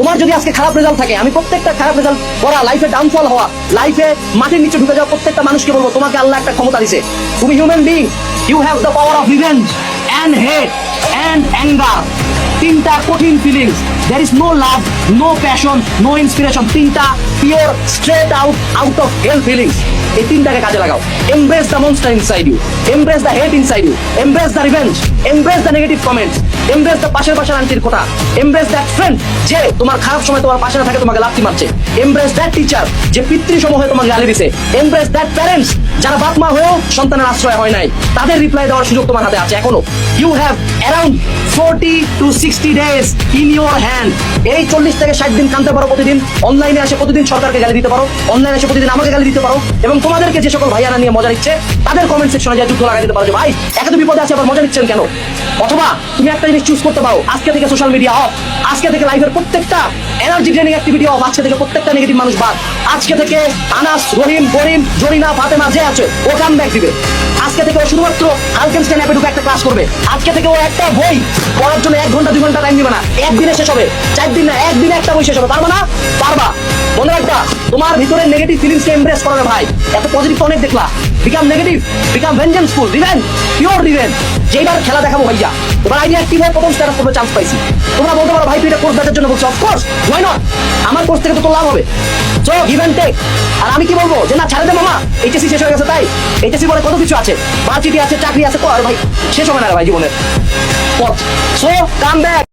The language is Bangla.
তোমার যদি আজকে খারাপ রেজাল্ট থাকে, আমি প্রত্যেকটা খারাপ রেজাল্ট করা, লাইফে ডাউনফল হওয়া, লাইফে মাটির নিচে ঢুকে যাওয়া প্রত্যেকটা মানুষকে বলবো, তোমাকে আল্লাহ একটা ক্ষমতা দিছে। তুমি human being, you have the power of revenge and hate and anger. তিনটা কঠিন feelings, there is no love, no passion, no inspiration, তিনটা pure straight out of hell feelings। এই তিনটাকে কাজে লাগাও। embrace the monster inside you, embrace the hate inside you, embrace the revenge, embrace the negative comments, embrace the পাশের আন্টির কথা, embrace that friend যে তোমার খারাপ সময় তোমার পাশে না থাকে, তোমাকে লাথি মারছে, embrace that teacher যে পিতৃ সম হয়ে তোমাকে গালি দিছে, embrace that parents যারা বাপ মা হয়েও সন্তানের আশ্রয় হয় নাই, তাদের রিপ্লাই দেওয়ার সুযোগ তোমার হাতে আছে এখনো। you have around 40 to 60 days in your hand। এই 40 থেকে 60 দিন কাঁদতে পারো প্রতিদিন, অনলাইনে এসে প্রতিদিন সরকারকে গালি দিতে পারো, অনলাইনে এসে প্রতিদিন আমাকে গালি দিতে পারো, এবং তোমাদেরকে যে সকল ভাইয়ারা নিয়ে মজা নিচ্ছে তাদের কমেন্ট সেকশনে যা যুদ্ধ লাগাই দিতে পারো যে ভাই এত বিপদে আছে আবার মজা নিচ্ছেন কেন। অথবা তুমি একটা জিনিস চুজ করতে পারো, আজকে থেকে সোশ্যাল মিডিয়া অফ, আজকে থেকে লাইফের প্রত্যেকটা এনার্জি ড্রেনিং অ্যাক্টিভিটি অফ, আজকে থেকে প্রত্যেকটা নেগেটিভ মানুষ বাদ, আজকে থেকে আনাস, রহিম, করিম, জরিনা, ফাতেমা যে আছে ও কাম ব্যাক দিবে। আজকে থেকে ও শুধুমাত্র আলকেনস্টাইন অ্যাপে ঢুকে একটা ক্লাস করবে। আজকে থেকে ও একটা বই পড়ার জন্য 1 ঘন্টা 2 ঘন্টা টাইম দিবে না, একদিনে শেষ হবে। 4 দিন না, একদিনে একটা বই শেষ হবে। পারবা না? পারবা। মনে রাখবা, তোমার ভিতরে নেগেটিভ ফিলিংসকে এমব্রেস করো ভাই। এত পজিটিভ তো অনেক দেখলা, become negative, become vengeanceful, revenge, pure revenge. যেইবার খেলা দেখাবো ভাইয়া, তোমার আইডিয়া কি হয়, প্রথম স্ট্যাটাস করতে চান্স পাইছি। তোমরা বলতে পারো ভাই তুই এটা কোর্স ব্যাচের জন্য বলছো, অফকোর্স ওয়াই নট, আমার কোর্স থেকে তো তোর লাভ হবে। So give and take. আর আমি কি বলবো যে না ছাড়ে দে মামা, এইচএসসি শেষ হয়ে গেছে, তাই এইচএসসি পরে কত কিছু আছে, ভার্সিটি আছে, চাকরি আছে, ভাই শেষ হবে না রে ভাই জীবনের পথ। So come back.